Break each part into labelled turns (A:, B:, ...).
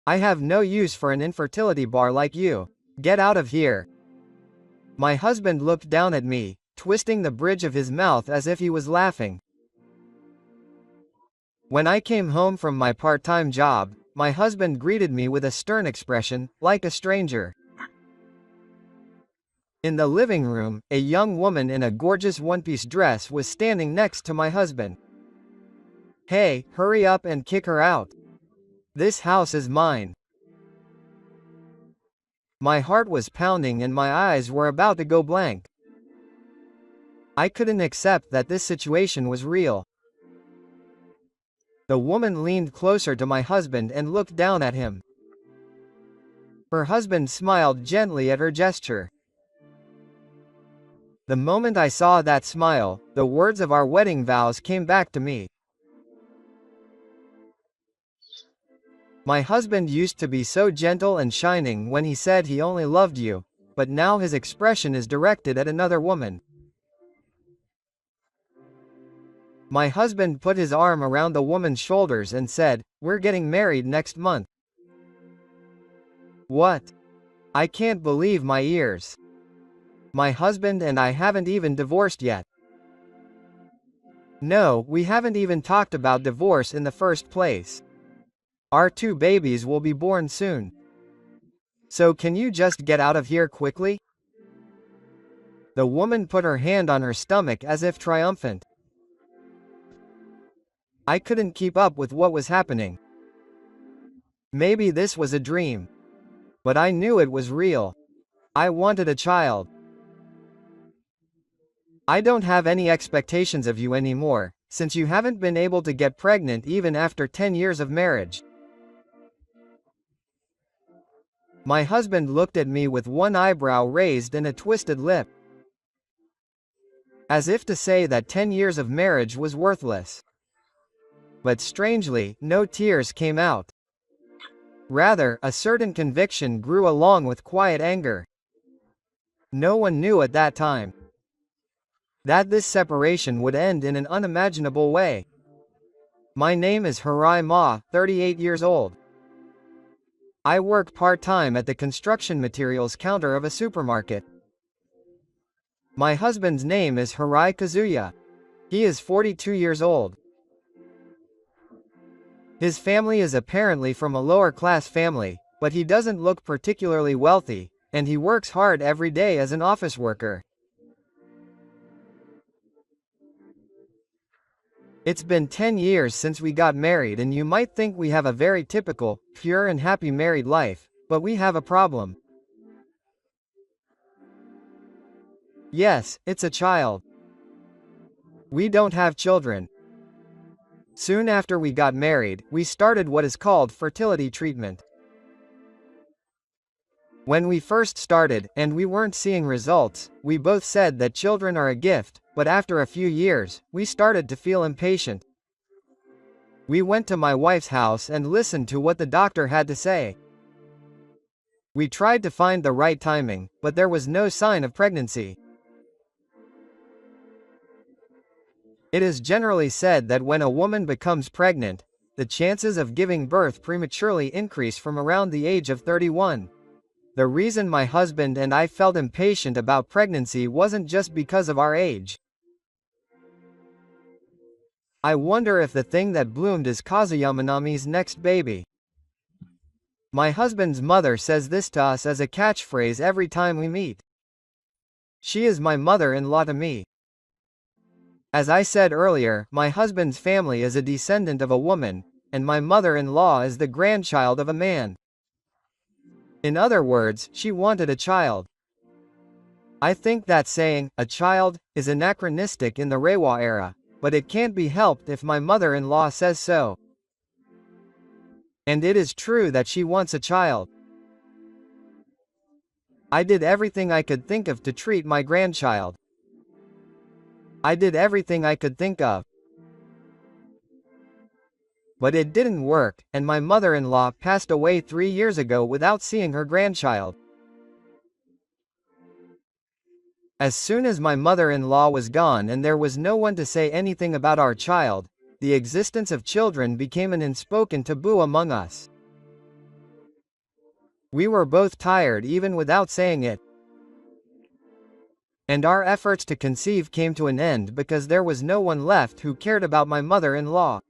A: I have no use for an infertility bar like you. Get out of here. My husband looked down at me, twisting the bridge of his mouth as if he was laughing. When I came home from my part-time job, my husband greeted me with a stern expression, like a stranger. In the living room, a young woman in a gorgeous one-piece dress was standing next to my husband. Hey, hurry up and kick her out. This house is mine. My heart was pounding and my eyes were about to go blank. I couldn't accept that this situation was real. The woman leaned closer to my husband and looked down at him. Her husband smiled gently at her gesture. The moment I saw that smile, the words of our wedding vows came back to me. My husband used to be so gentle and shining when he said he only loved you, but now his expression is directed at another woman. My husband put his arm around the woman's shoulders and said, "We're getting married next month." What? I can't believe my ears. My husband and I haven't even divorced yet. No, we haven't even talked about divorce in the first place. Our 2 babies will be born soon. So can you just get out of here quickly? The woman put her hand on her stomach as if triumphant. I couldn't keep up with what was happening. Maybe this was a dream. But I knew it was real. I wanted a child. I don't have any expectations of you anymore, since you haven't been able to get pregnant even after 10 years of marriage. My husband looked at me with one eyebrow raised and a twisted lip, as if to say that 10 years of marriage was worthless. But strangely, no tears came out. Rather, a certain conviction grew along with quiet anger. No one knew at that time that this separation would end in an unimaginable way. My name is Harai Ma, 38 years old. I work part-time at the construction materials counter of a supermarket. My husband's name is Harai Kazuya. He is 42 years old. His family is apparently from a lower-class family, but he doesn't look particularly wealthy, and he works hard every day as an office worker. It's been 10 years since we got married, and you might think we have a very typical, pure and happy married life, but we have a problem. Yes, it's a child. We don't have children. Soon after we got married, we started what is called fertility treatment. When we first started, and we weren't seeing results, we both said that children are a gift, but after a few years, we started to feel impatient. We went to my wife's house and listened to what the doctor had to say. We tried to find the right timing, but there was no sign of pregnancy. It is generally said that when a woman becomes pregnant, the chances of giving birth prematurely increase from around the age of 31. The reason my husband and I felt impatient about pregnancy wasn't just because of our age. I wonder if the thing that bloomed is Kazuyamanami's next baby. My husband's mother says this to us as a catchphrase every time we meet. She is my mother-in-law to me. As I said earlier, my husband's family is a descendant of a woman, and my mother-in-law is the grandchild of a man. In other words, she wanted a child. I think that saying, "a child," is anachronistic in the Reiwa era, but it can't be helped if my mother-in-law says so. And it is true that she wants a child. I did everything I could think of to treat my grandchild. I did everything I could think of. But it didn't work, and my mother-in-law passed away 3 years ago without seeing her grandchild. As soon as my mother-in-law was gone and there was no one to say anything about our child, the existence of children became an unspoken taboo among us. We were both tired even without saying it. And our efforts to conceive came to an end because there was no one left who cared about my mother-in-law.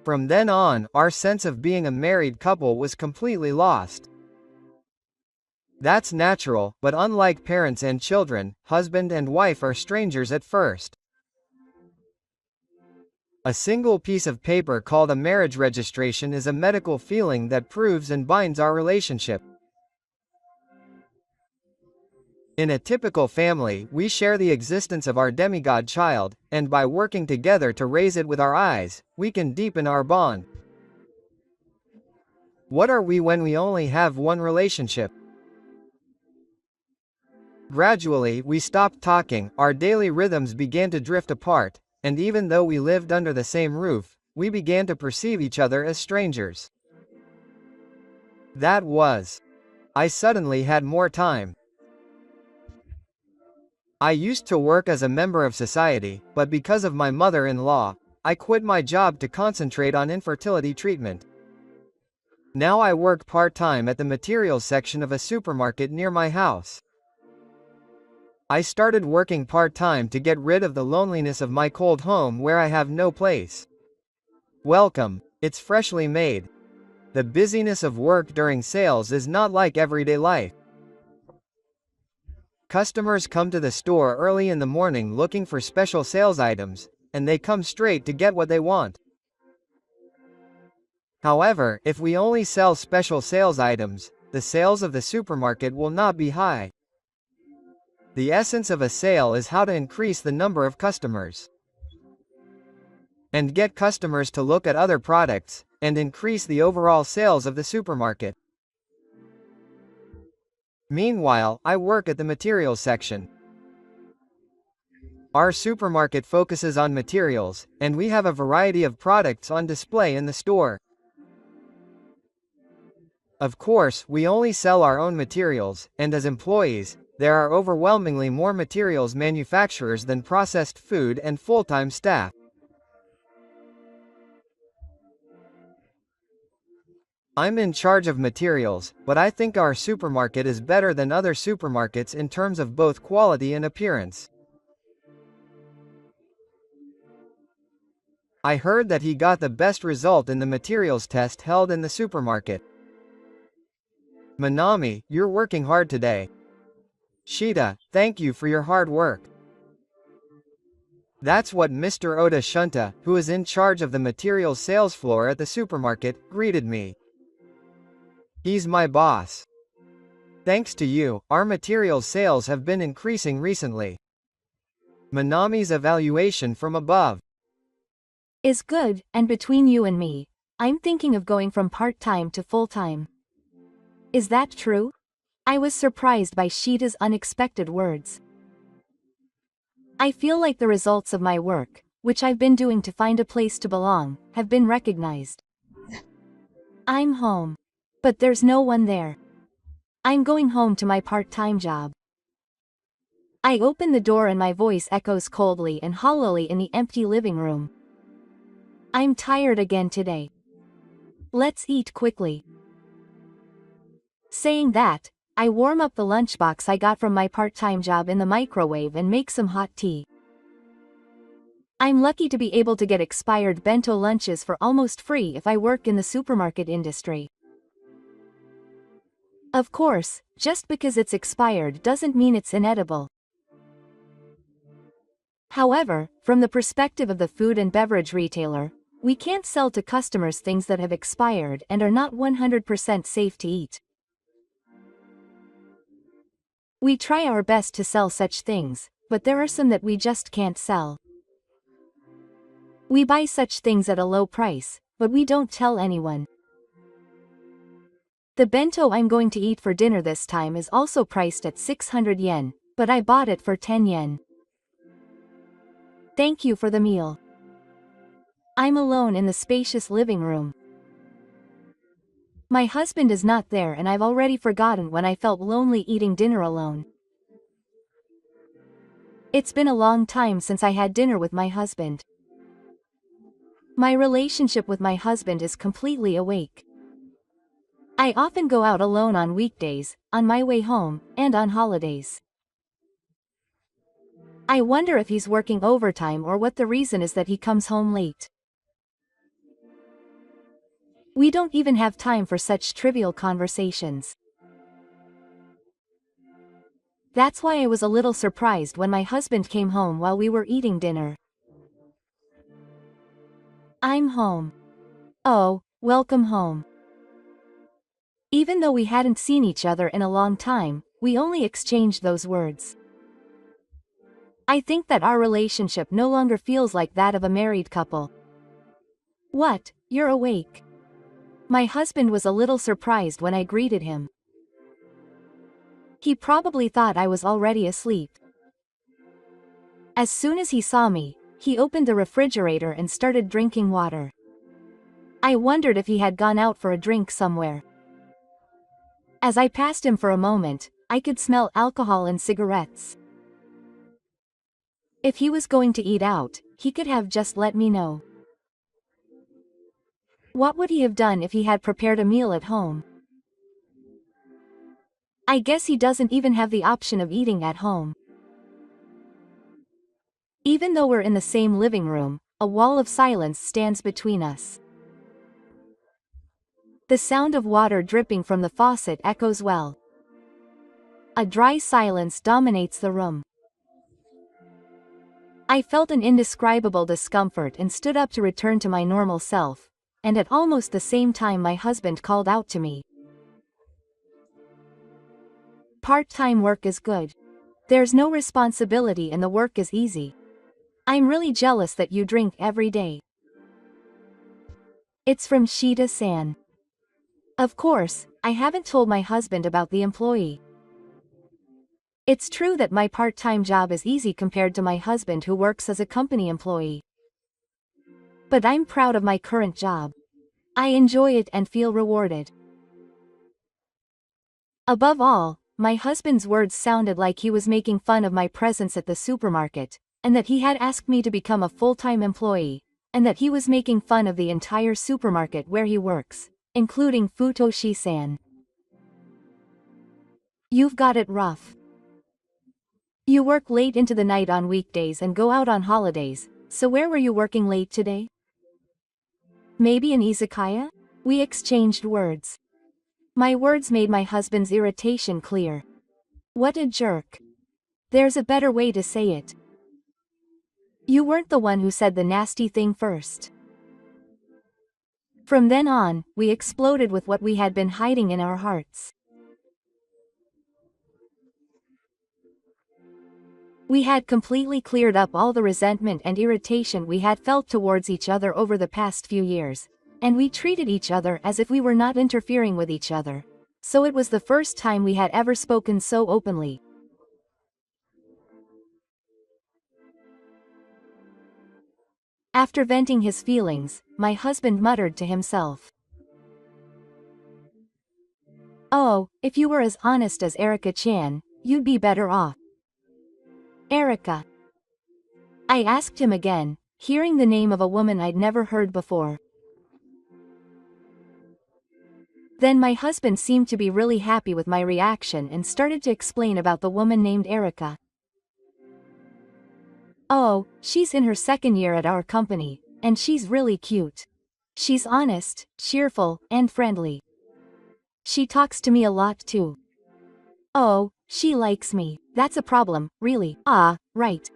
A: From then on, our sense of being a married couple was completely lost. That's natural, but unlike parents and children, husband and wife are strangers at first. A single piece of paper called a marriage registration is a medical feeling that proves and binds our relationship. In a typical family, we share the existence of our demigod child, and by working together to raise it with our eyes, we can deepen our bond. What are we when we only have one relationship? Gradually, we stopped talking, our daily rhythms began to drift apart, and even though we lived under the same roof, we began to perceive each other as strangers. I suddenly had more time. I used to work as a member of society, but because of my mother-in-law, I quit my job to concentrate on infertility treatment. Now I work part-time at the materials section of a supermarket near my house. I started working part-time to get rid of the loneliness of my cold home where I have no place. Welcome, it's freshly made. The busyness of work during sales is not like everyday life. Customers come to the store early in the morning looking for special sales items, and they come straight to get what they want. However, if we only sell special sales items, the sales of the supermarket will not be high. The essence of a sale is how to increase the number of customers and get customers to look at other products, and increase the overall sales of the supermarket. Meanwhile, I work at the materials section. Our supermarket focuses on materials, and we have a variety of products on display in the store. Of course, we only sell our own materials, and as employees, there are overwhelmingly more materials manufacturers than processed food and full-time staff. I'm in charge of materials, but I think our supermarket is better than other supermarkets in terms of both quality and appearance. I heard that he got the best result in the materials test held in the supermarket. Manami, you're working hard today. Shita, thank you for your hard work. That's what Mr. Oda Shunta, who is in charge of the materials sales floor at the supermarket, greeted me. He's my boss. Thanks to you, our materials sales have been increasing recently. Manami's evaluation from above
B: is good, and between you and me, I'm thinking of going from part-time to full-time. Is that true? I was surprised by Shita's unexpected words. I feel like the results of my work, which I've been doing to find a place to belong, have been recognized. I'm home. But there's no one there. I'm going home to my part-time job. I open the door and my voice echoes coldly and hollowly in the empty living room. I'm tired again today. Let's eat quickly. Saying that, I warm up the lunchbox I got from my part-time job in the microwave and make some hot tea. I'm lucky to be able to get expired bento lunches for almost free if I work in the supermarket industry. Of course, just because it's expired doesn't mean it's inedible. However, from the perspective of the food and beverage retailer, we can't sell to customers things that have expired and are not 100% safe to eat. We try our best to sell such things, but there are some that we just can't sell. We buy such things at a low price, but we don't tell anyone. The bento I'm going to eat for dinner this time is also priced at 600 yen, but I bought it for 10 yen. Thank you for the meal. I'm alone in the spacious living room. My husband is not there and I've already forgotten when I felt lonely eating dinner alone. It's been a long time since I had dinner with my husband. My relationship with my husband is completely awake. I often go out alone on weekdays, on my way home, and on holidays. I wonder if he's working overtime or what the reason is that he comes home late. We don't even have time for such trivial conversations. That's why I was a little surprised when my husband came home while we were eating dinner. I'm home. Oh, welcome home. Even though we hadn't seen each other in a long time, we only exchanged those words. I think that our relationship no longer feels like that of a married couple. What, you're awake? My husband was a little surprised when I greeted him. He probably thought I was already asleep. As soon as he saw me, he opened the refrigerator and started drinking water. I wondered if he had gone out for a drink somewhere. As I passed him for a moment, I could smell alcohol and cigarettes. If he was going to eat out, he could have just let me know. What would he have done if he had prepared a meal at home? I guess he doesn't even have the option of eating at home. Even though we're in the same living room, a wall of silence stands between us. The sound of water dripping from the faucet echoes well. A dry silence dominates the room. I felt an indescribable discomfort and stood up to return to my normal self, and at almost the same time my husband called out to me. Part-time work is good. There's no responsibility and the work is easy. I'm really jealous that you drink every day. It's from Shida-san. Of course, I haven't told my husband about the employee. It's true that my part-time job is easy compared to my husband who works as a company employee. But I'm proud of my current job. I enjoy it and feel rewarded. Above all, my husband's words sounded like he was making fun of my presence at the supermarket, and that he had asked me to become a full-time employee, and that he was making fun of the entire supermarket where he works, including Futoshi-san. You've got it rough. You work late into the night on weekdays and go out on holidays, so where were you working late today? Maybe an izakaya? We exchanged words. My words made my husband's irritation clear. What a jerk. There's a better way to say it. You weren't the one who said the nasty thing first. From then on, we exploded with what we had been hiding in our hearts. We had completely cleared up all the resentment and irritation we had felt towards each other over the past few years, and we treated each other as if we were not interfering with each other. So it was the first time we had ever spoken so openly. After venting his feelings, my husband muttered to himself. Oh, if you were as honest as Erica-chan, you'd be better off. Erica. I asked him again, hearing the name of a woman I'd never heard before. Then my husband seemed to be really happy with my reaction and started to explain about the woman named Erica. Oh, she's in her second year at our company, and she's really cute. She's honest, cheerful, and friendly. She talks to me a lot too. Oh, she likes me. That's a problem, really. Ah, right.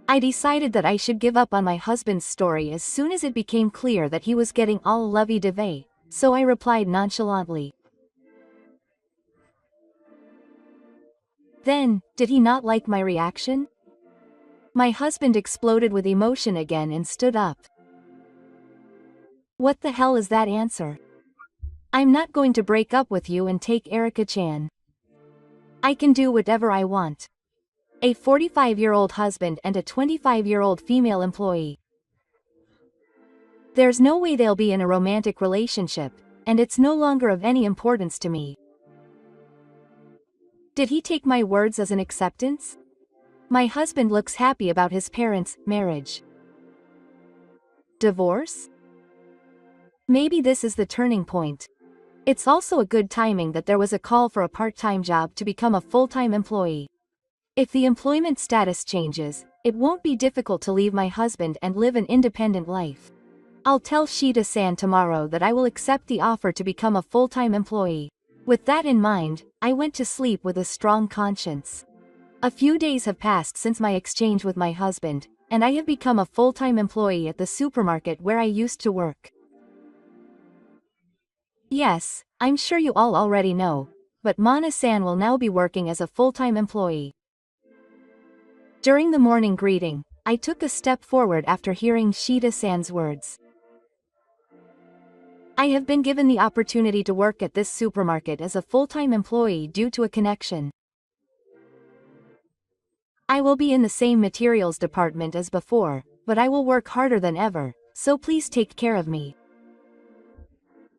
B: I decided that I should give up on my husband's story as soon as it became clear that he was getting all lovey-dovey, so I replied nonchalantly. Then, did he not like my reaction? My husband exploded with emotion again and stood up. What the hell is that answer? I'm not going to break up with you and take Erica-chan. I can do whatever I want. A 45-year-old husband and a 25-year-old female employee. There's no way they'll be in a romantic relationship, and it's no longer of any importance to me. Did he take my words as an acceptance? My husband looks happy about his parents' marriage. Divorce? Maybe this is the turning point. It's also a good timing that there was a call for a part-time job to become a full-time employee. If the employment status changes, it won't be difficult to leave my husband and live an independent life. I'll tell Shida-san tomorrow that I will accept the offer to become a full-time employee. With that in mind, I went to sleep with a strong conscience. A few days have passed since my exchange with my husband, and I have become a full-time employee at the supermarket where I used to work. Yes, I'm sure you all already know, but Mana-san will now be working as a full-time employee. During the morning greeting, I took a step forward after hearing Shida-san's words. I have been given the opportunity to work at this supermarket as a full-time employee due to a connection. I will be in the same materials department as before, but I will work harder than ever, so please take care of me.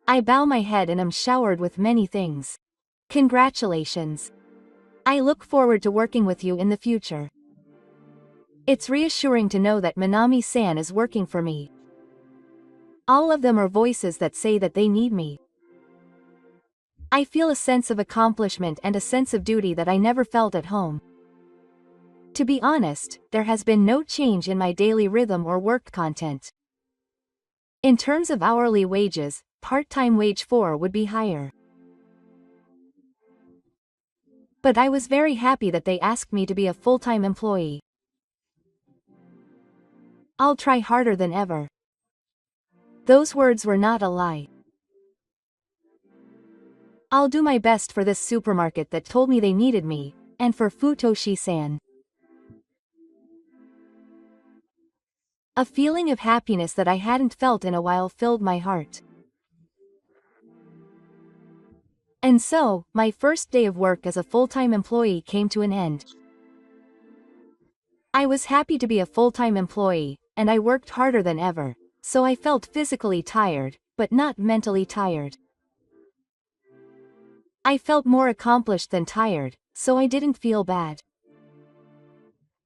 B: I bow my head and am showered with many things. Congratulations. I look forward to working with you in the future. It's reassuring to know that Minami-san is working for me. All of them are voices that say that they need me. I feel a sense of accomplishment and a sense of duty that I never felt at home. To be honest, there has been no change in my daily rhythm or work content. In terms of hourly wages, part-time wage 4 would be higher. But I was very happy that they asked me to be a full-time employee. I'll try harder than ever. Those words were not a lie. I'll do my best for this supermarket that told me they needed me, and for Futoshi-san. A feeling of happiness that I hadn't felt in a while filled my heart. And so, my first day of work as a full-time employee came to an end. I was happy to be a full-time employee, and I worked harder than ever, so I felt physically tired, but not mentally tired. I felt more accomplished than tired, so I didn't feel bad.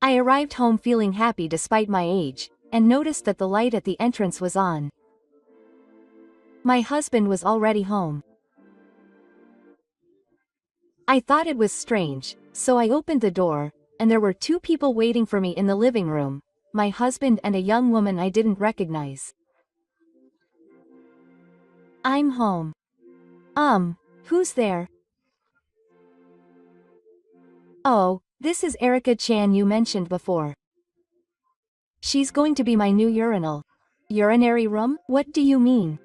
B: I arrived home feeling happy despite my age, and noticed that the light at the entrance was on. My husband was already home. I thought it was strange, so I opened the door, and there were two people waiting for me in the living room, my husband and a young woman I didn't recognize. I'm home. Who's there? Oh, this is Erica-chan you mentioned before. She's going to be my new urinary room? What do you mean?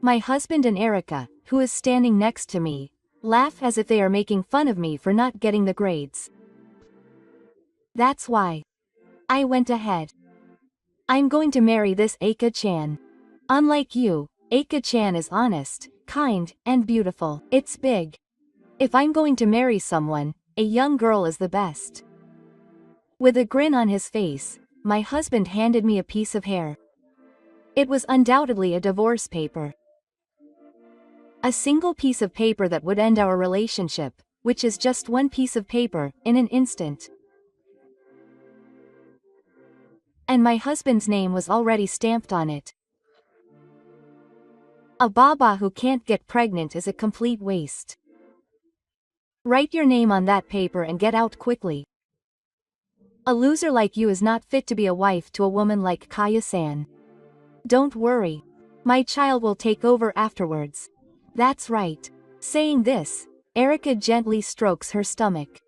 B: My husband and Erica, who is standing next to me, laugh as if they are making fun of me for not getting the grades. That's why. I went ahead. I'm going to marry this Eika-chan. Unlike you, Eika-chan is honest, kind, and beautiful. It's big. If I'm going to marry someone, a young girl is the best. With a grin on his face, my husband handed me a piece of hair. It was undoubtedly a divorce paper. A single piece of paper that would end our relationship, which is just one piece of paper, in an instant. And my husband's name was already stamped on it. A baba who can't get pregnant is a complete waste. Write your name on that paper and get out quickly. A loser like you is not fit to be a wife to a woman like Kaya-san. Don't worry. My child will take over afterwards. That's right. Saying this, Erica gently strokes her stomach.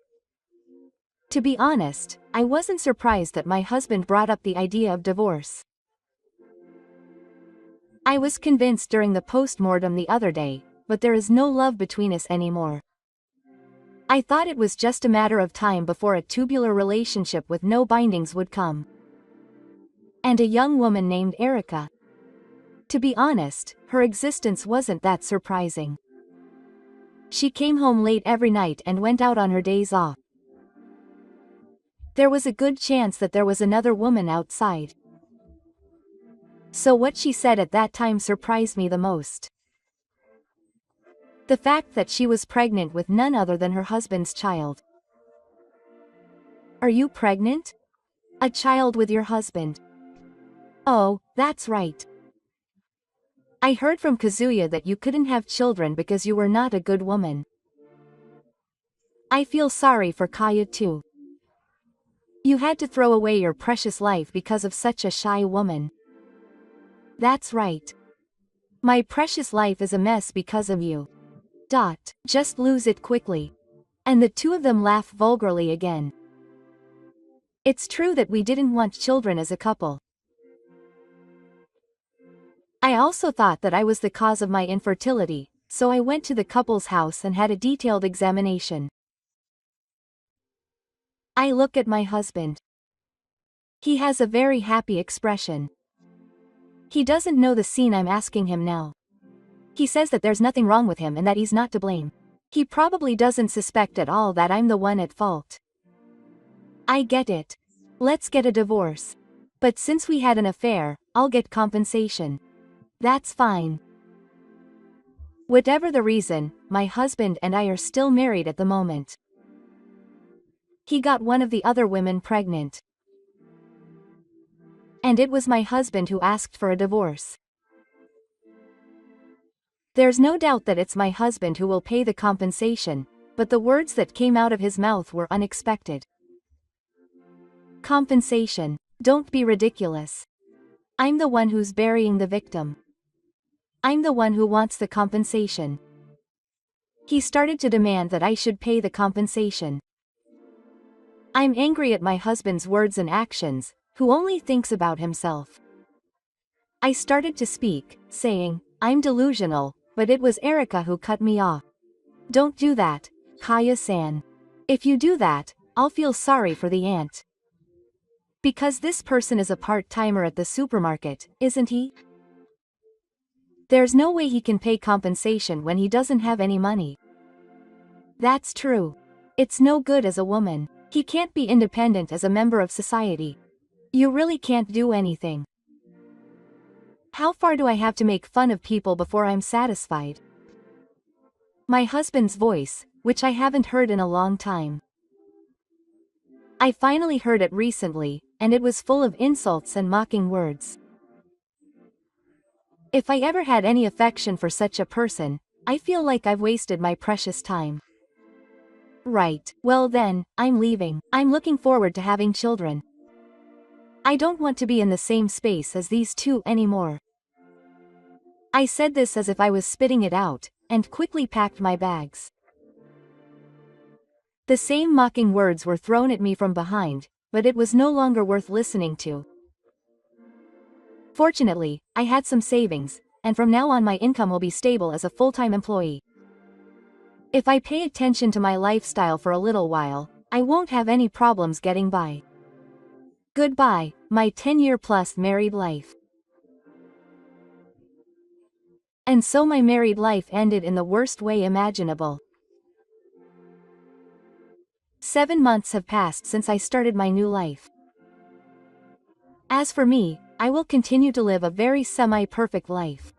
B: To be honest, I wasn't surprised that my husband brought up the idea of divorce. I was convinced during the post-mortem the other day, but there is no love between us anymore. I thought it was just a matter of time before a tubular relationship with no bindings would come. And a young woman named Erica. To be honest, her existence wasn't that surprising. She came home late every night and went out on her days off. There was a good chance that there was another woman outside. So what she said at that time surprised me the most. The fact that she was pregnant with none other than her husband's child. Are you pregnant? A child with your husband? Oh, that's right. I heard from Kazuya that you couldn't have children because you were not a good woman. I feel sorry for Kaya too. You had to throw away your precious life because of such a shy woman. That's right. My precious life is a mess because of you. Just lose it quickly. And the two of them laugh vulgarly again. It's true that we didn't want children as a couple. I also thought that I was the cause of my infertility, so I went to the couple's house and had a detailed examination. I look at my husband. He has a very happy expression. He doesn't know the scene I'm asking him now. He says that there's nothing wrong with him and that he's not to blame. He probably doesn't suspect at all that I'm the one at fault. I get it. Let's get a divorce. But since we had an affair, I'll get compensation. That's fine. Whatever the reason, my husband and I are still married at the moment. He got one of the other women pregnant. And it was my husband who asked for a divorce. There's no doubt that it's my husband who will pay the compensation, but the words that came out of his mouth were unexpected. Compensation? Don't be ridiculous. I'm the one who's burying the victim. I'm the one who wants the compensation. He started to demand that I should pay the compensation. I'm angry at my husband's words and actions, who only thinks about himself. I started to speak, saying, I'm delusional, but it was Erica who cut me off. Don't do that, Kaya-san. If you do that, I'll feel sorry for the aunt. Because this person is a part-timer at the supermarket, isn't he? There's no way he can pay compensation when he doesn't have any money. That's true. It's no good as a woman. He can't be independent as a member of society. You really can't do anything. How far do I have to make fun of people before I'm satisfied? My husband's voice, which I haven't heard in a long time. I finally heard it recently, and it was full of insults and mocking words. If I ever had any affection for such a person, I feel like I've wasted my precious time. Right, well then, I'm leaving. I'm looking forward to having children. I don't want to be in the same space as these two anymore. I said this as if I was spitting it out, and quickly packed my bags. The same mocking words were thrown at me from behind, but it was no longer worth listening to. Fortunately, I had some savings, and from now on my income will be stable as a full-time employee. If I pay attention to my lifestyle for a little while, I won't have any problems getting by. Goodbye, my 10-year-plus married life. And so my married life ended in the worst way imaginable. 7 months have passed since I started my new life. As for me, I will continue to live a very semi-perfect life.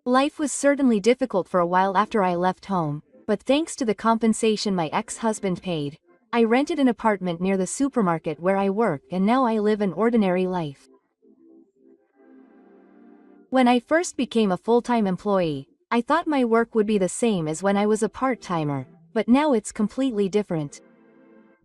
B: Life was certainly difficult for a while after I left home, but thanks to the compensation my ex-husband paid, I rented an apartment near the supermarket where I work and now I live an ordinary life. When I first became a full-time employee, I thought my work would be the same as when I was a part-timer, but now it's completely different.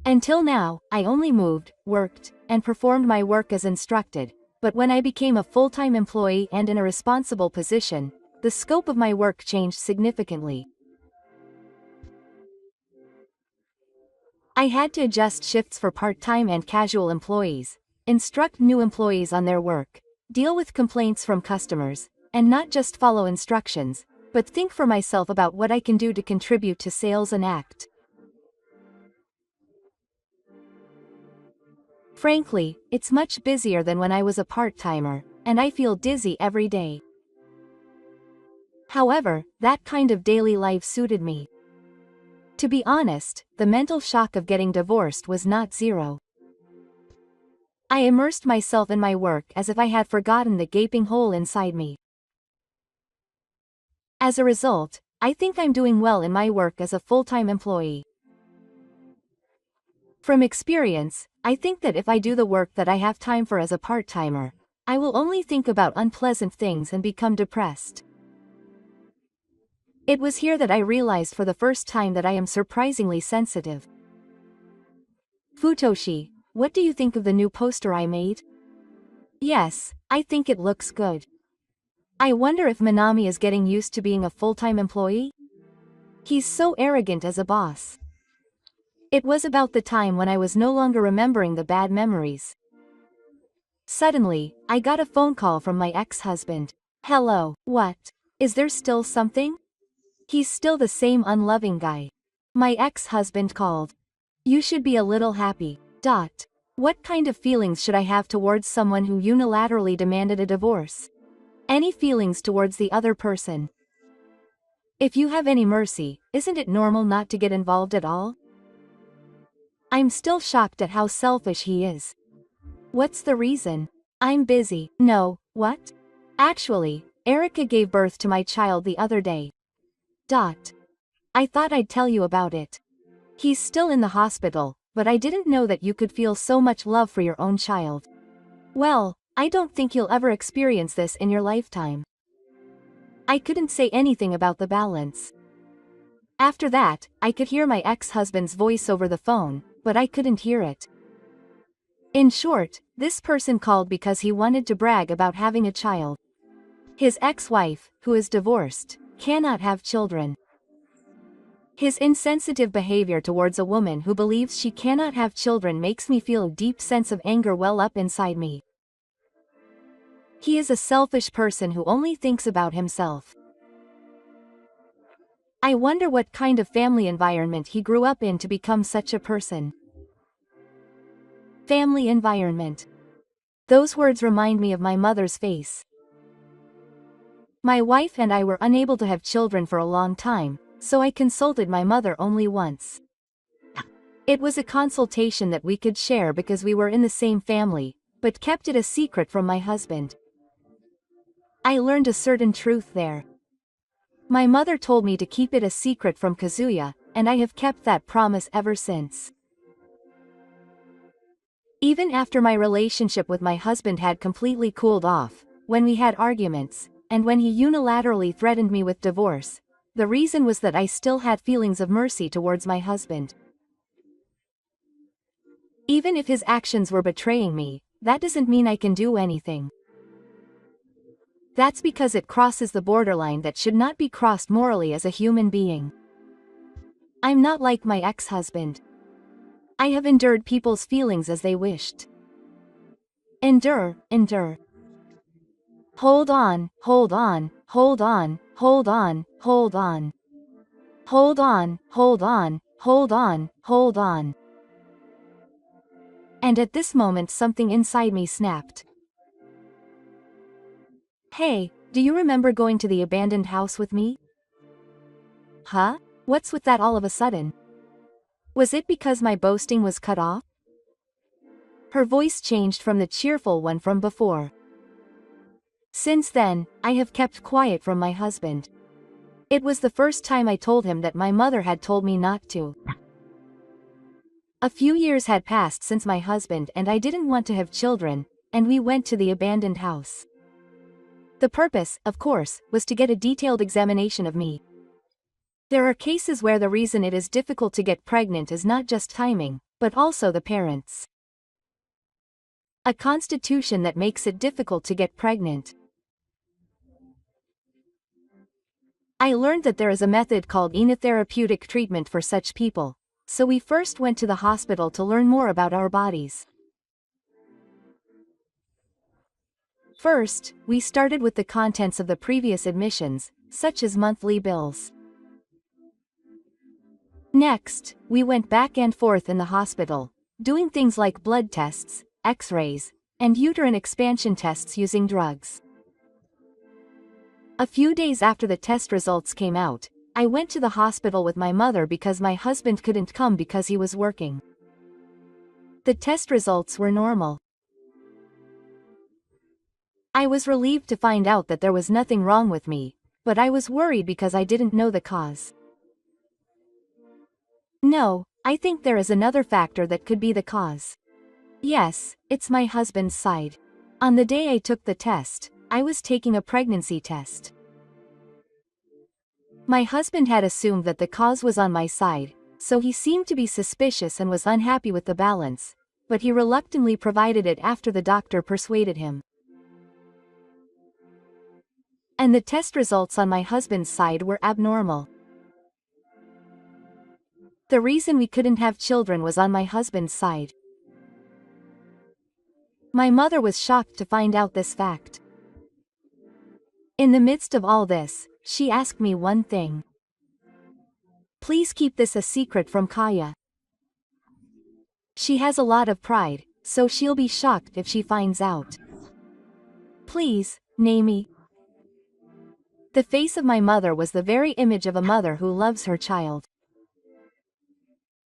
B: Until now, I only moved, worked, and performed my work as instructed, but when I became a full-time employee and in a responsible position, the scope of my work changed significantly. I had to adjust shifts for part-time and casual employees, instruct new employees on their work, deal with complaints from customers, and not just follow instructions, but think for myself about what I can do to contribute to sales and act. Frankly, it's much busier than when I was a part-timer, and I feel dizzy every day. However, that kind of daily life suited me. To be honest, the mental shock of getting divorced was not zero. I immersed myself in my work as if I had forgotten the gaping hole inside me. As a result, I think I'm doing well in my work as a full-time employee. From experience, I think that if I do the work that I have time for as a part-timer, I will only think about unpleasant things and become depressed. It was here that I realized for the first time that I am surprisingly sensitive. Futoshi, what do you think of the new poster I made? Yes, I think it looks good. I wonder if Minami is getting used to being a full-time employee? He's so arrogant as a boss. It was about the time when I was no longer remembering the bad memories. Suddenly, I got a phone call from my ex-husband. Hello, what? Is there still something? He's still the same unloving guy. My ex-husband called. You should be a little happy. What kind of feelings should I have towards someone who unilaterally demanded a divorce? Any feelings towards the other person? If you have any mercy, isn't it normal not to get involved at all? I'm still shocked at how selfish he is. What's the reason? I'm busy. No, what? Actually, Erica gave birth to my child the other day. I thought I'd tell you about it. He's still in the hospital, but I didn't know that you could feel so much love for your own child. Well, I don't think you'll ever experience this in your lifetime. I couldn't say anything about the balance. After that, I could hear my ex-husband's voice over the phone, but I couldn't hear it. In short, this person called because he wanted to brag about having a child. His ex-wife, who is divorced, cannot have children. His insensitive behavior towards a woman who believes she cannot have children makes me feel a deep sense of anger well up inside me. He is a selfish person who only thinks about himself. I wonder what kind of family environment he grew up in to become such a person. Family environment. Those words remind me of my mother's face. My wife and I were unable to have children for a long time, so I consulted my mother only once. It was a consultation that we could share because we were in the same family, but kept it a secret from my husband. I learned a certain truth there. My mother told me to keep it a secret from Kazuya, and I have kept that promise ever since. Even after my relationship with my husband had completely cooled off, when we had arguments, and when he unilaterally threatened me with divorce, the reason was that I still had feelings of mercy towards my husband. Even if his actions were betraying me, that doesn't mean I can do anything. That's because it crosses the borderline that should not be crossed morally as a human being. I'm not like my ex-husband. I have endured people's feelings as they wished. Endure. Hold on. And at this moment something inside me snapped. Hey, do you remember going to the abandoned house with me? Huh? What's with that all of a sudden? Was it because my boasting was cut off? Her voice changed from the cheerful one from before. Since then, I have kept quiet from my husband. It was the first time I told him that my mother had told me not to. A few years had passed since my husband and I didn't want to have children, and we went to the abandoned house. The purpose, of course, was to get a detailed examination of me. There are cases where the reason it is difficult to get pregnant is not just timing, but also the parents. A constitution that makes it difficult to get pregnant. I learned that there is a method called enotherapeutic treatment for such people, so we first went to the hospital to learn more about our bodies. First, we started with the contents of the previous admissions, such as monthly bills. Next, we went back and forth in the hospital, doing things like blood tests, X-rays, and uterine expansion tests using drugs. A few days after the test results came out, I went to the hospital with my mother because my husband couldn't come because he was working. The test results were normal. I was relieved to find out that there was nothing wrong with me, but I was worried because I didn't know the cause. No, I think there is another factor that could be the cause. Yes, it's my husband's side. On the day I took the test, I was taking a pregnancy test. My husband had assumed that the cause was on my side, so he seemed to be suspicious and was unhappy with the balance, but he reluctantly provided it after the doctor persuaded him. And the test results on my husband's side were abnormal. The reason we couldn't have children was on my husband's side. My mother was shocked to find out this fact. In the midst of all this, she asked me one thing. Please keep this a secret from Kaya. She has a lot of pride, so she'll be shocked if she finds out. Please, Naomi. The face of my mother was the very image of a mother who loves her child.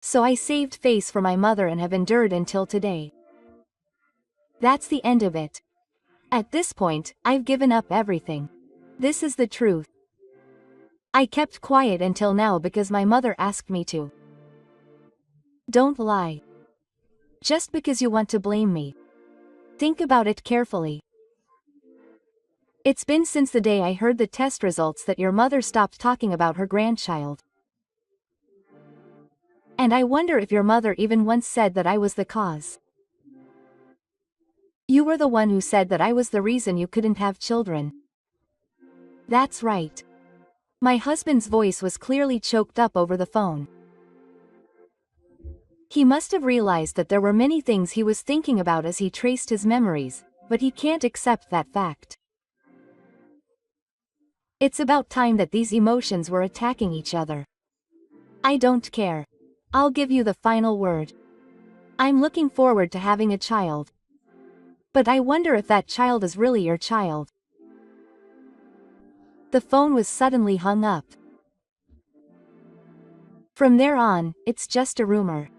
B: So I saved face for my mother and have endured until today. That's the end of it. At this point, I've given up everything. This is the truth. I kept quiet until now because my mother asked me to. Don't lie. Just because you want to blame me. Think about it carefully. It's been since the day I heard the test results that your mother stopped talking about her grandchild. And I wonder if your mother even once said that I was the cause. You were the one who said that I was the reason you couldn't have children. That's right. My husband's voice was clearly choked up over the phone. He must have realized that there were many things he was thinking about as he traced his memories, but he can't accept that fact. It's about time that these emotions were attacking each other. I don't care. I'll give you the final word. I'm looking forward to having a child. But I wonder if that child is really your child. The phone was suddenly hung up. From there on, it's just a rumor.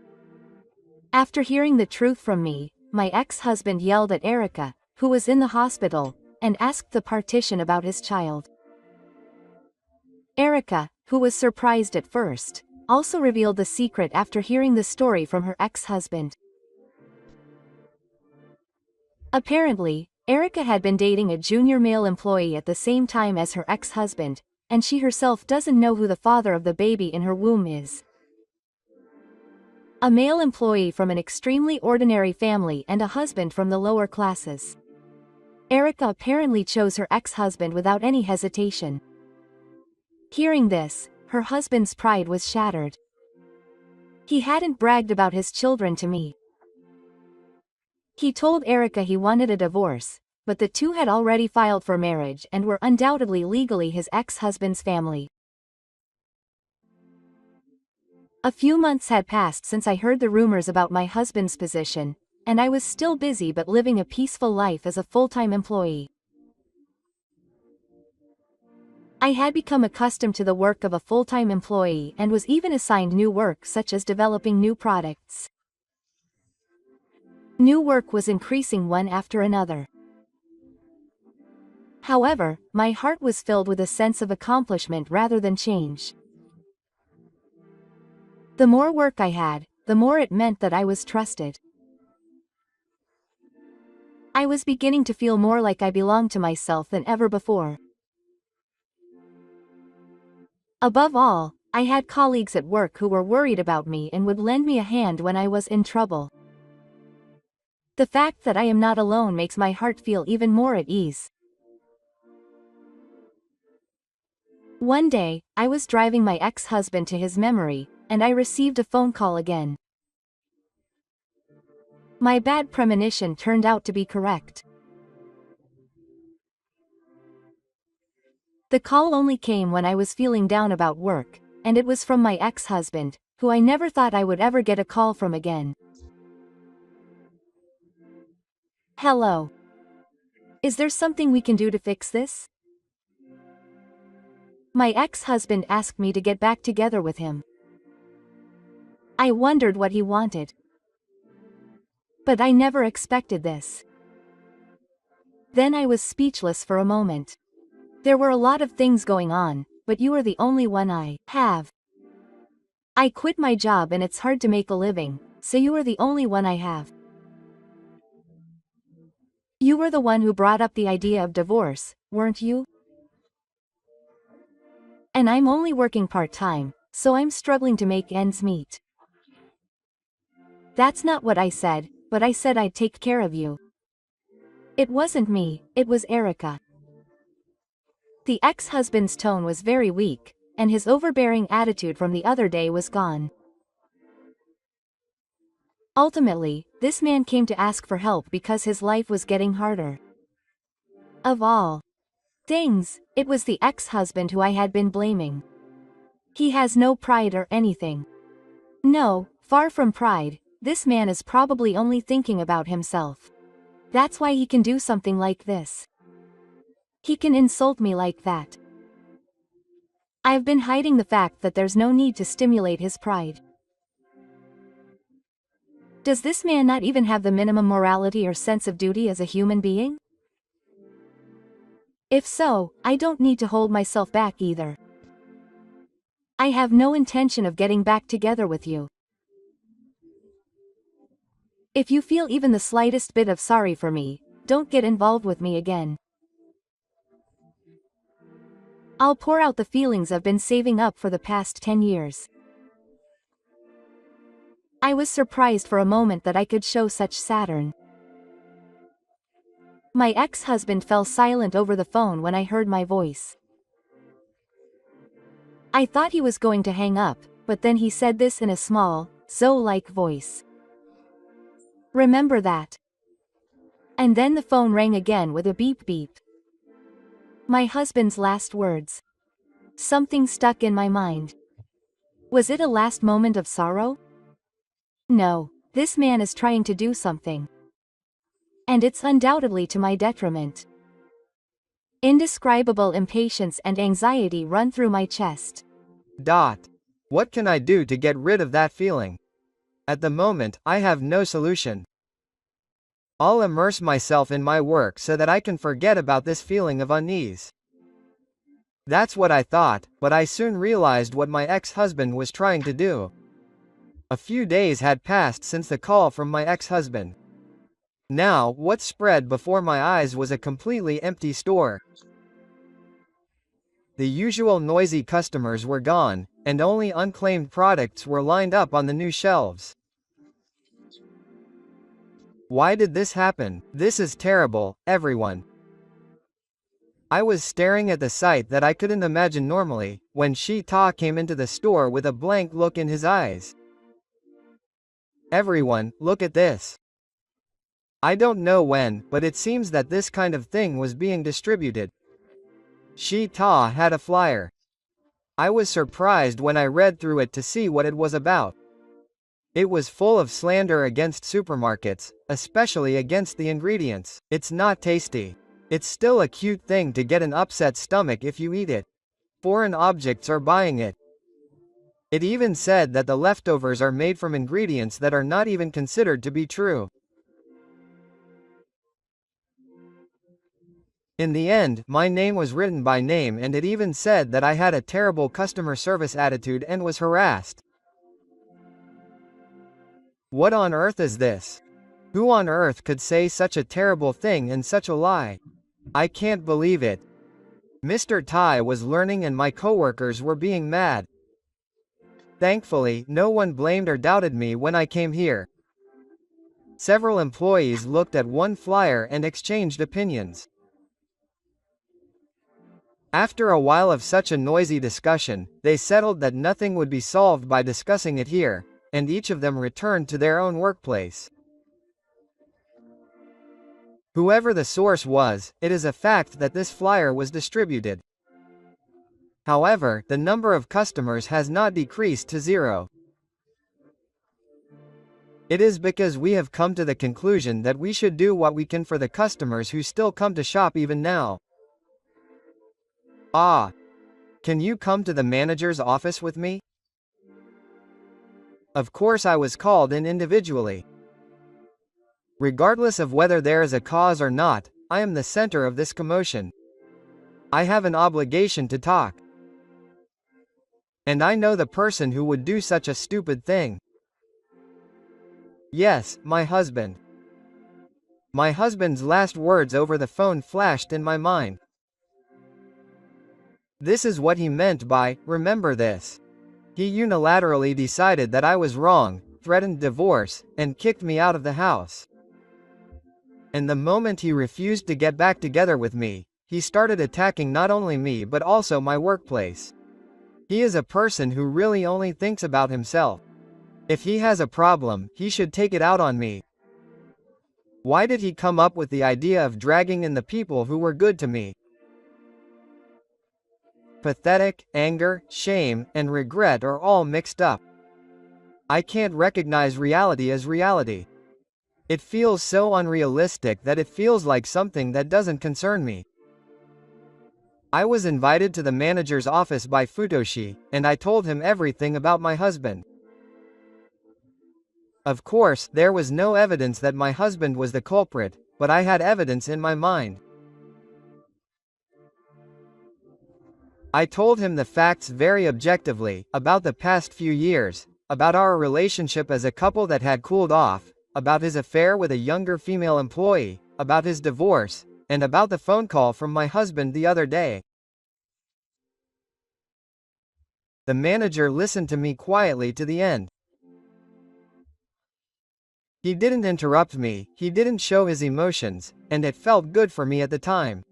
B: After hearing the truth from me, my ex-husband yelled at Erica, who was in the hospital, and asked the partition about his child. Erica, who was surprised at first, also revealed the secret after hearing the story from her ex-husband. Apparently, Erica had been dating a junior male employee at the same time as her ex-husband, and she herself doesn't know who the father of the baby in her womb is. A male employee from an extremely ordinary family and a husband from the lower classes. Erica apparently chose her ex-husband without any hesitation. Hearing this, her husband's pride was shattered. He hadn't bragged about his children to me. He told Erica he wanted a divorce, but the two had already filed for marriage and were undoubtedly legally his ex-husband's family. A few months had passed since I heard the rumors about my husband's position, and I was still busy but living a peaceful life as a full-time employee. I had become accustomed to the work of a full-time employee and was even assigned new work such as developing new products. New work was increasing one after another. However, my heart was filled with a sense of accomplishment rather than change. The more work I had, the more it meant that I was trusted. I was beginning to feel more like I belonged to myself than ever before. Above all, I had colleagues at work who were worried about me and would lend me a hand when I was in trouble. The fact that I am not alone makes my heart feel even more at ease. One day, I was driving my ex-husband to his memory, and I received a phone call again. My bad premonition turned out to be correct. The call only came when I was feeling down about work, and it was from my ex-husband, who I never thought I would ever get a call from again. Hello. Is there something we can do to fix this? My ex-husband asked me to get back together with him. I wondered what he wanted. But I never expected this. Then I was speechless for a moment. There were a lot of things going on, but you are the only one I have. I quit my job and it's hard to make a living, so you are the only one I have. You were the one who brought up the idea of divorce, weren't you? And I'm only working part-time, so I'm struggling to make ends meet. That's not what I said, but I said I'd take care of you. It wasn't me, it was Erica. The ex-husband's tone was very weak, and his overbearing attitude from the other day was gone. Ultimately, this man came to ask for help because his life was getting harder. Of all things, it was the ex-husband who I had been blaming. He has no pride or anything. No, far from pride, this man is probably only thinking about himself. That's why he can do something like this. He can insult me like that. I've been hiding the fact that there's no need to stimulate his pride. Does this man not even have the minimum morality or sense of duty as a human being? If so, I don't need to hold myself back either. I have no intention of getting back together with you. If you feel even the slightest bit of sorry for me, don't get involved with me again. I'll pour out the feelings I've been saving up for the past 10 years. I was surprised for a moment that I could show such Saturn. My ex-husband fell silent over the phone when I heard my voice. I thought he was going to hang up, but then he said this in a small, Zoe-like voice. Remember that. And then the phone rang again with a beep beep. My husband's last words. Something stuck in my mind. Was it a last moment of sorrow? No, this man is trying to do something. And it's undoubtedly to my detriment. Indescribable impatience and anxiety run through my chest.
A: What can I do to get rid of that feeling? At the moment, I have no solution. I'll immerse myself in my work so that I can forget about this feeling of unease. That's what I thought, but I soon realized what my ex-husband was trying to do. A few days had passed since the call from my ex-husband. Now, what spread before my eyes was a completely empty store. The usual noisy customers were gone, and only unclaimed products were lined up on the new shelves. Why did this happen? This is terrible, everyone. I was staring at the sight that I couldn't imagine normally, when Ta came into the store with a blank look in his eyes. Everyone, look at this. I don't know when, but it seems that this kind of thing was being distributed. Ta had a flyer. I was surprised when I read through it to see what it was about. It was full of slander against supermarkets, especially against the ingredients. It's not tasty. It's still a cute thing to get an upset stomach if you eat it. Foreign objects are buying it. It even said that the leftovers are made from ingredients that are not even considered to be true. In the end, my name was written by name, and it even said that I had a terrible customer service attitude and was harassed. What on earth is this? Who on earth could say such a terrible thing and such a lie? I can't believe it. Mr. Tai was learning and my coworkers were being mad. Thankfully, no one blamed or doubted me when I came here. Several employees looked at one flyer and exchanged opinions. After a while of such a noisy discussion, they settled that nothing would be solved by discussing it here, and each of them returned to their own workplace. Whoever the source was, it is a fact that this flyer was distributed. However, the number of customers has not decreased to 0. It is because we have come to the conclusion that we should do what we can for the customers who still come to shop even now. Can you come to the manager's office with me? Of course I was called in individually. Regardless of whether there is a cause or not, I am the center of this commotion. I have an obligation to talk. And I know the person who would do such a stupid thing. Yes, my husband. My husband's last words over the phone flashed in my mind. This is what he meant by, remember this. He unilaterally decided that I was wrong, threatened divorce, and kicked me out of the house. And the moment he refused to get back together with me, he started attacking not only me but also my workplace. He is a person who really only thinks about himself. If he has a problem, he should take it out on me. Why did he come up with the idea of dragging in the people who were good to me? Pathetic, anger, shame, and regret are all mixed up. I can't recognize reality as reality. It feels so unrealistic that it feels like something that doesn't concern me. I was invited to the manager's office by Futoshi, and I told him everything about my husband. Of course, there was no evidence that my husband was the culprit, but I had evidence in my mind. I told him the facts very objectively, about the past few years, about our relationship as a couple that had cooled off, about his affair with a younger female employee, about his divorce, and about the phone call from my husband the other day. The manager listened to me quietly to the end. He didn't interrupt me, he didn't show his emotions, and it felt good for me at the time.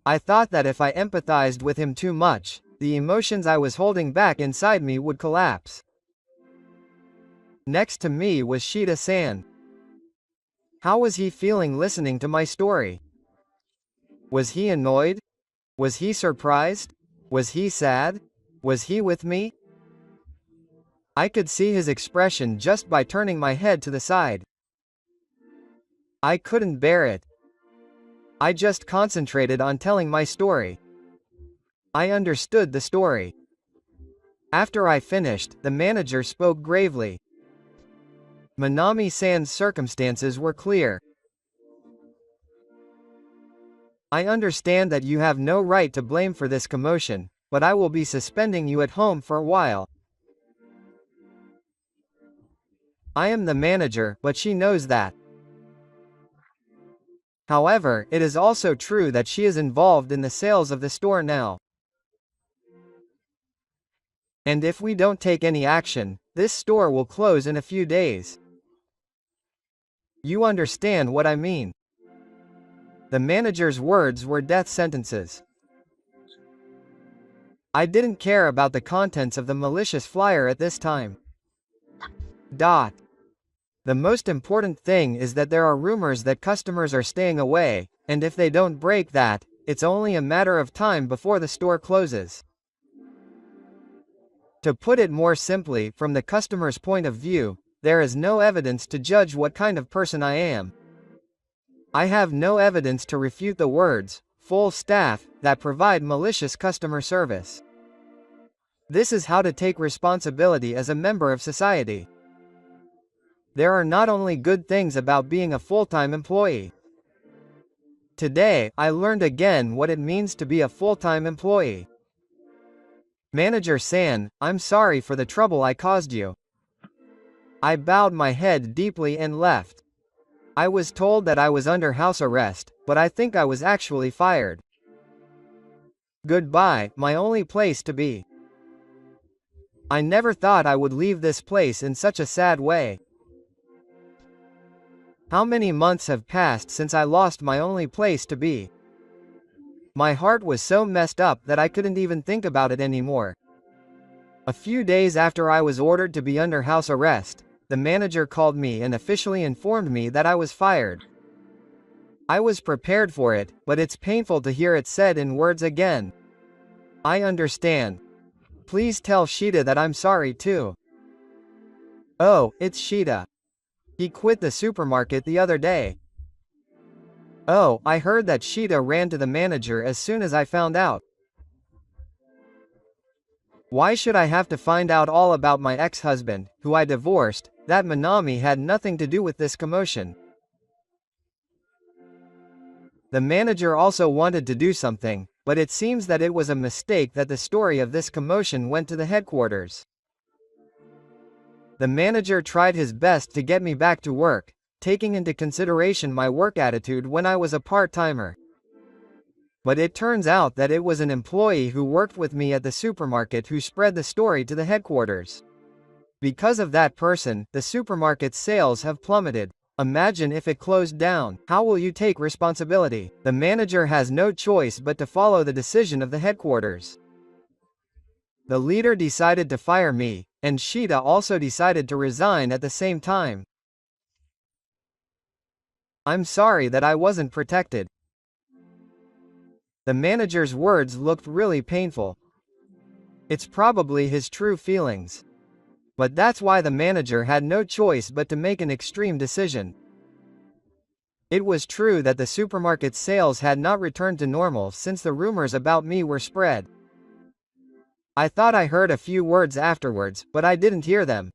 A: I thought that if I empathized with him too much, the emotions I was holding back inside me would collapse. Next to me was Shida-san. How was he feeling listening to my story? Was he annoyed? Was he surprised? Was he sad? Was he with me? I could see his expression just by turning my head to the side. I couldn't bear it. I just concentrated on telling my story. I understood the story. After I finished, the manager spoke gravely. Manami-san's circumstances were clear. I understand that you have no right to blame for this commotion, but I will be suspending you at home for a while. I am the manager, but she knows that. However, it is also true that she is involved in the sales of the store now. And if we don't take any action, this store will close in a few days. You understand what I mean? The manager's words were death sentences. I didn't care about the contents of the malicious flyer at this time. The most important thing is that there are rumors that customers are staying away, and if they don't break that, it's only a matter of time before the store closes. To put it more simply, from the customer's point of view, there is no evidence to judge what kind of person I am. I have no evidence to refute the words, full staff, that provide malicious customer service. This is how to take responsibility as a member of society. There are not only good things about being a full-time employee. Today, I learned again what it means to be a full-time employee. Manager-san, I'm sorry for the trouble I caused you. I bowed my head deeply and left. I was told that I was under house arrest, but I think I was actually fired. Goodbye, my only place to be. I never thought I would leave this place in such a sad way. How many months have passed since I lost my only place to be? My heart was so messed up that I couldn't even think about it anymore. A few days after I was ordered to be under house arrest, the manager called me and officially informed me that I was fired. I was prepared for it, but it's painful to hear it said in words again. I understand. Please tell Shida that I'm sorry too. Oh, it's Shida. He quit the supermarket the other day. Oh, I heard that Shida ran to the manager as soon as I found out. Why should I have to find out all about my ex-husband, who I divorced? That Manami had nothing to do with this commotion. The manager also wanted to do something, but it seems that it was a mistake that the story of this commotion went to the headquarters. The manager tried his best to get me back to work, taking into consideration my work attitude when I was a part-timer. But it turns out that it was an employee who worked with me at the supermarket who spread the story to the headquarters. Because of that person, the supermarket's sales have plummeted. Imagine if it closed down. How will you take responsibility? The manager has no choice but to follow the decision of the headquarters. The leader decided to fire me, and Sheeta also decided to resign at the same time. I'm sorry that I wasn't protected. The manager's words looked really painful. It's probably his true feelings. But that's why the manager had no choice but to make an extreme decision. It was true that the supermarket's sales had not returned to normal since the rumors about me were spread. I thought I heard a few words afterwards, but I didn't hear them.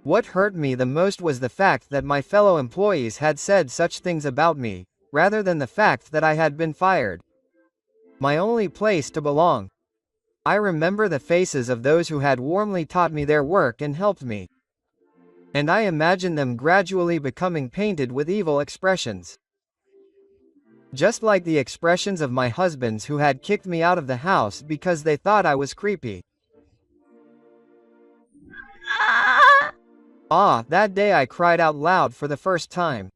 A: What hurt me the most was the fact that my fellow employees had said such things about me, rather than the fact that I had been fired. My only place to belong. I remember the faces of those who had warmly taught me their work and helped me. And I imagine them gradually becoming painted with evil expressions. Just like the expressions of my husbands who had kicked me out of the house because they thought I was creepy. That day I cried out loud for the first time.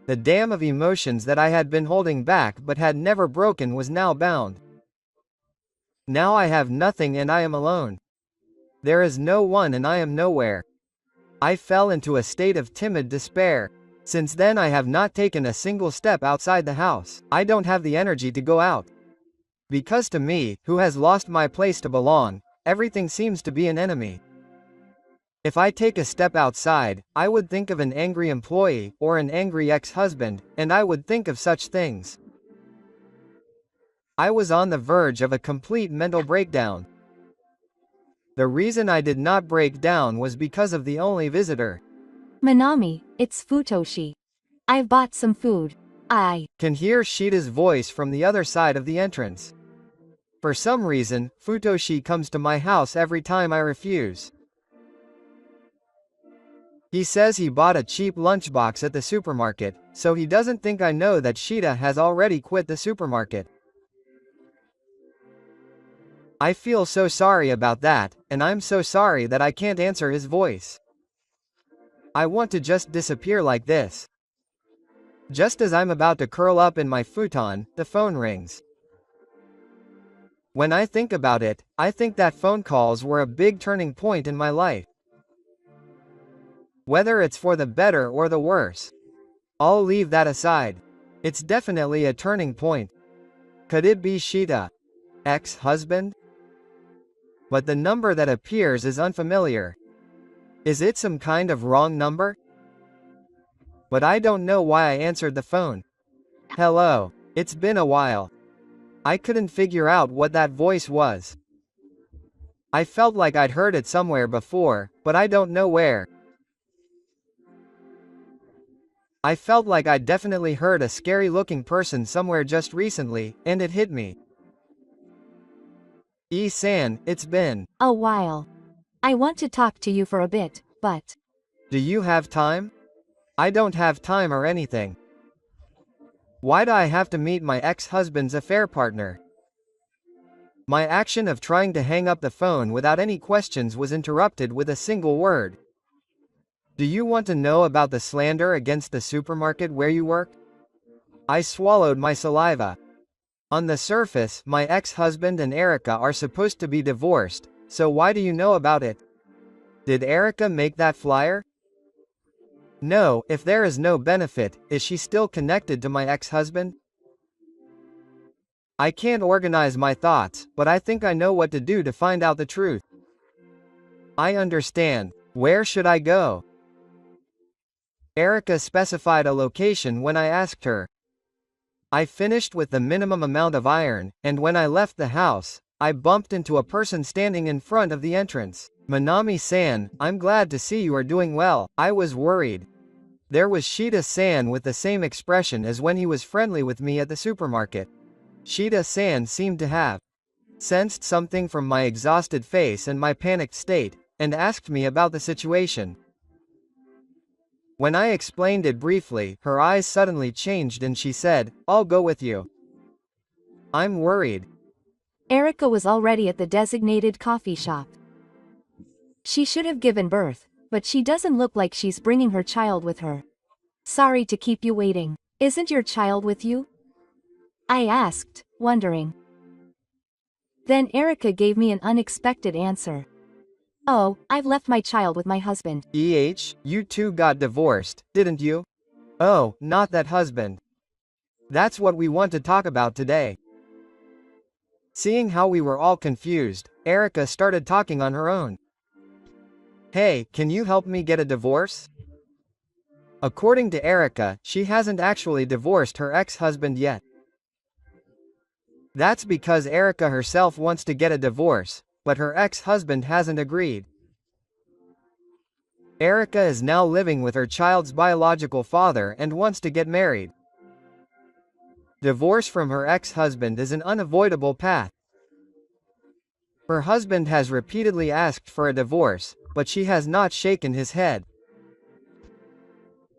A: The dam of emotions that I had been holding back but had never broken was now bound. Now I have nothing and I am alone. There is no one and I am nowhere. I fell into a state of timid despair. Since then I have not taken a single step outside the house. I don't have the energy to go out. Because to me, who has lost my place to belong, everything seems to be an enemy. If I take a step outside, I would think of an angry employee or an angry ex-husband, and I would think of such things. I was on the verge of a complete mental breakdown. The reason I did not break down was because of the only visitor.
B: Manami, it's Futoshi. I've bought some food. I
A: Can hear Sheeta's voice from the other side of the entrance. For some reason, Futoshi comes to my house every time I refuse. He says he bought a cheap lunchbox at the supermarket, so he doesn't think I know that Sheeta has already quit the supermarket. I feel so sorry about that, and I'm so sorry that I can't answer his voice. I want to just disappear like this. Just as I'm about to curl up in my futon, the phone rings. When I think about it, I think that phone calls were a big turning point in my life. Whether it's for the better or the worse, I'll leave that aside. It's definitely a turning point. Could it be Sheeta? Ex-husband? But the number that appears is unfamiliar. Is it some kind of wrong number? But I don't know why I answered the phone. Hello. It's been a while. I couldn't figure out what that voice was. I felt like I'd heard it somewhere before, but I don't know where. I felt like I'd definitely heard a scary-looking person somewhere just recently, and it hit me. E-san, it's been
B: a while. I want to talk to you for a bit, but
A: do you have time? I don't have time or anything. Why do I have to meet my ex-husband's affair partner? My action of trying to hang up the phone without any questions was interrupted with a single word. Do you want to know about the slander against the supermarket where you work? I swallowed my saliva. On the surface, my ex-husband and Erica are supposed to be divorced, so why do you know about it? Did Erica make that flyer? No, if there is no benefit, is she still connected to my ex-husband? I can't organize my thoughts, but I think I know what to do to find out the truth. I understand. Where should I go? Erica specified a location when I asked her. I finished with the minimum amount of iron, and when I left the house, I bumped into a person standing in front of the entrance. Manami-san, I'm glad to see you are doing well. I was worried. There was Sheeta-san with the same expression as when he was friendly with me at the supermarket. Sheeta-san seemed to have sensed something from my exhausted face and my panicked state, and asked me about the situation. When I explained it briefly, her eyes suddenly changed and she said, "I'll go with you. I'm worried."
B: Erica was already at the designated coffee shop. She should have given birth, but she doesn't look like she's bringing her child with her. Sorry to keep you waiting. Isn't your child with you? I asked, wondering. Then Erica gave me an unexpected answer. Oh, I've left my child with my husband.
A: You two got divorced, didn't you? Oh, not that husband. That's what we want to talk about today. Seeing how we were all confused, Erica started talking on her own. Hey, can you help me get a divorce? According to Erica, she hasn't actually divorced her ex-husband yet. That's because Erica herself wants to get a divorce, but her ex-husband hasn't agreed. Erica is now living with her child's biological father and wants to get married. Divorce from her ex-husband is an unavoidable path. Her husband has repeatedly asked for a divorce, but she has not shaken his head.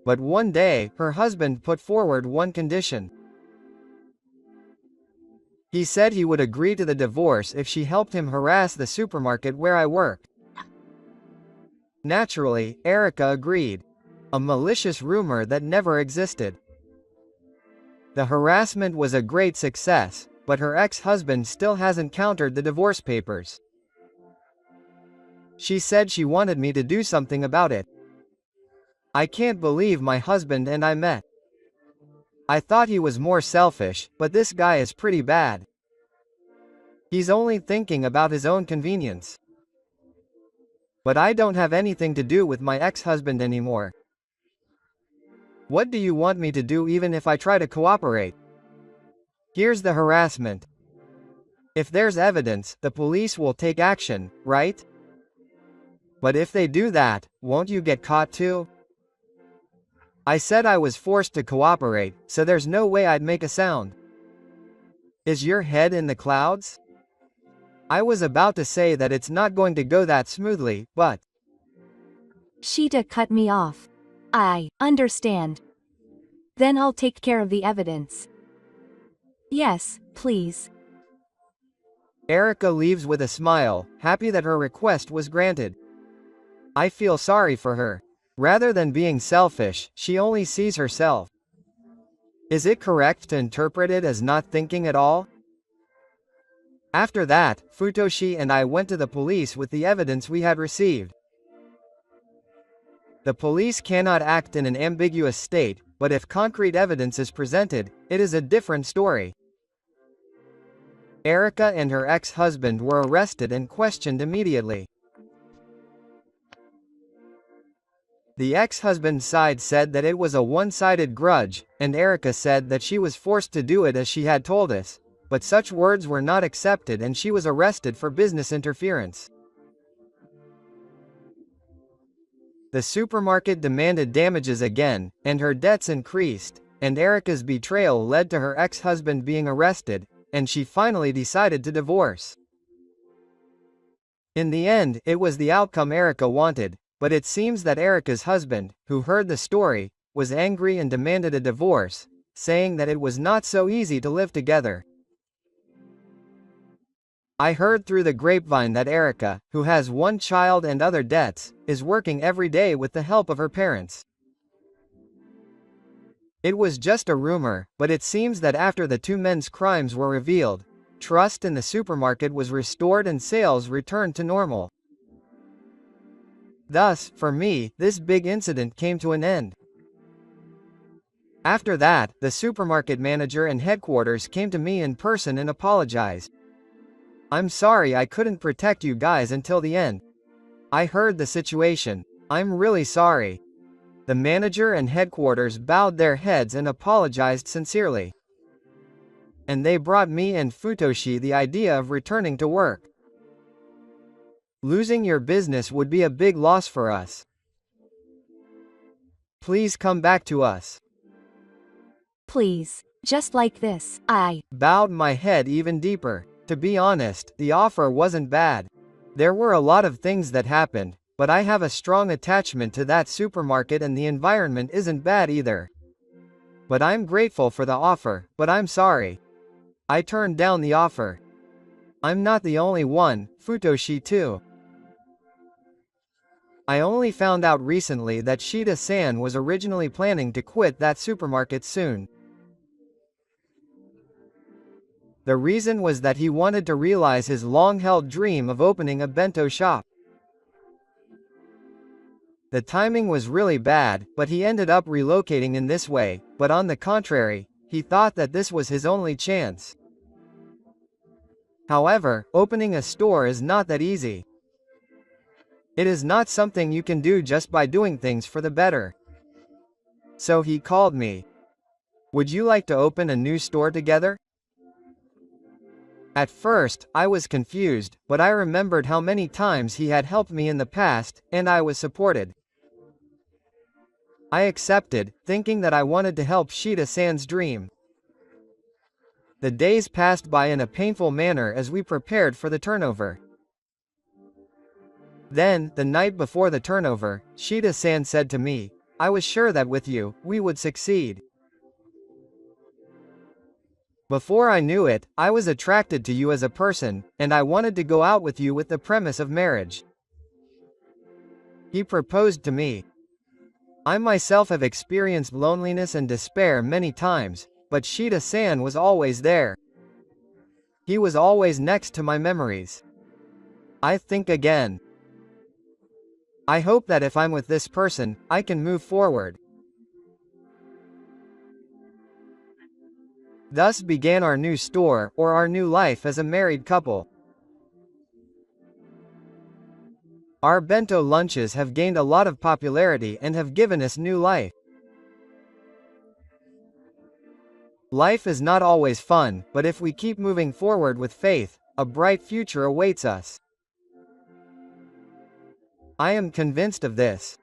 A: But one day, her husband put forward one condition. He said he would agree to the divorce if she helped him harass the supermarket where I work. Naturally, Erica agreed. A malicious rumor that never existed. The harassment was a great success, but her ex-husband still hasn't countered the divorce papers. She said she wanted me to do something about it. I can't believe my husband and I met. I thought he was more selfish, but this guy is pretty bad. He's only thinking about his own convenience. But I don't have anything to do with my ex-husband anymore. What do you want me to do even if I try to cooperate? Here's the harassment. If there's evidence, the police will take action, right? But if they do that, won't you get caught too? I said I was forced to cooperate, so there's no way I'd make a sound. Is your head in the clouds? I was about to say that it's not going to go that smoothly, but...
B: Sheeta cut me off. I understand. Then I'll take care of the evidence. Yes, please.
A: Erica leaves with a smile, happy that her request was granted. I feel sorry for her. Rather than being selfish, she only sees herself. Is it correct to interpret it as not thinking at all? After that, Futoshi and I went to the police with the evidence we had received. The police cannot act in an ambiguous state, but if concrete evidence is presented, it is a different story. Erica and her ex-husband were arrested and questioned immediately. The ex-husband's side said that it was a one-sided grudge, and Erica said that she was forced to do it as she had told us, but such words were not accepted and she was arrested for business interference. The supermarket demanded damages again, and her debts increased, and Erica's betrayal led to her ex-husband being arrested, and she finally decided to divorce. In the end, it was the outcome Erica wanted, but it seems that Erica's husband, who heard the story, was angry and demanded a divorce, saying that it was not so easy to live together. I heard through the grapevine that Erica, who has one child and other debts, is working every day with the help of her parents. It was just a rumor, but it seems that after the two men's crimes were revealed, trust in the supermarket was restored and sales returned to normal. Thus, for me, this big incident came to an end. After that, the supermarket manager and headquarters came to me in person and apologized. I'm sorry I couldn't protect you guys until the end. I heard the situation. I'm really sorry. The manager and headquarters bowed their heads and apologized sincerely. And they brought me and Futoshi the idea of returning to work. Losing your business would be a big loss for us. Please come back to us.
B: Please, just like this. I
A: bowed my head even deeper. To be honest, the offer wasn't bad. There were a lot of things that happened, but I have a strong attachment to that supermarket and the environment isn't bad either. But I'm grateful for the offer, but I'm sorry. I turned down the offer. I'm not the only one, Futoshi too. I only found out recently that Shida-san was originally planning to quit that supermarket soon. The reason was that he wanted to realize his long-held dream of opening a bento shop. The timing was really bad, but he ended up relocating in this way, but on the contrary, he thought that this was his only chance. However, opening a store is not that easy. It is not something you can do just by doing things for the better. So he called me. Would you like to open a new store together? At first, I was confused, but I remembered how many times he had helped me in the past, and I was supported. I accepted, thinking that I wanted to help Shida-san's dream. The days passed by in a painful manner as we prepared for the turnover. Then, the night before the turnover, Shida-san said to me, I was sure that with you, we would succeed. Before I knew it, I was attracted to you as a person, and I wanted to go out with you with the premise of marriage. He proposed to me. I myself have experienced loneliness and despair many times, but Shida-san was always there. He was always next to my memories. I think again. I hope that if I'm with this person, I can move forward. Thus began our new store, or our new life as a married couple. Our bento lunches have gained a lot of popularity and have given us new life. Life is not always fun, but if we keep moving forward with faith, a bright future awaits us. I am convinced of this.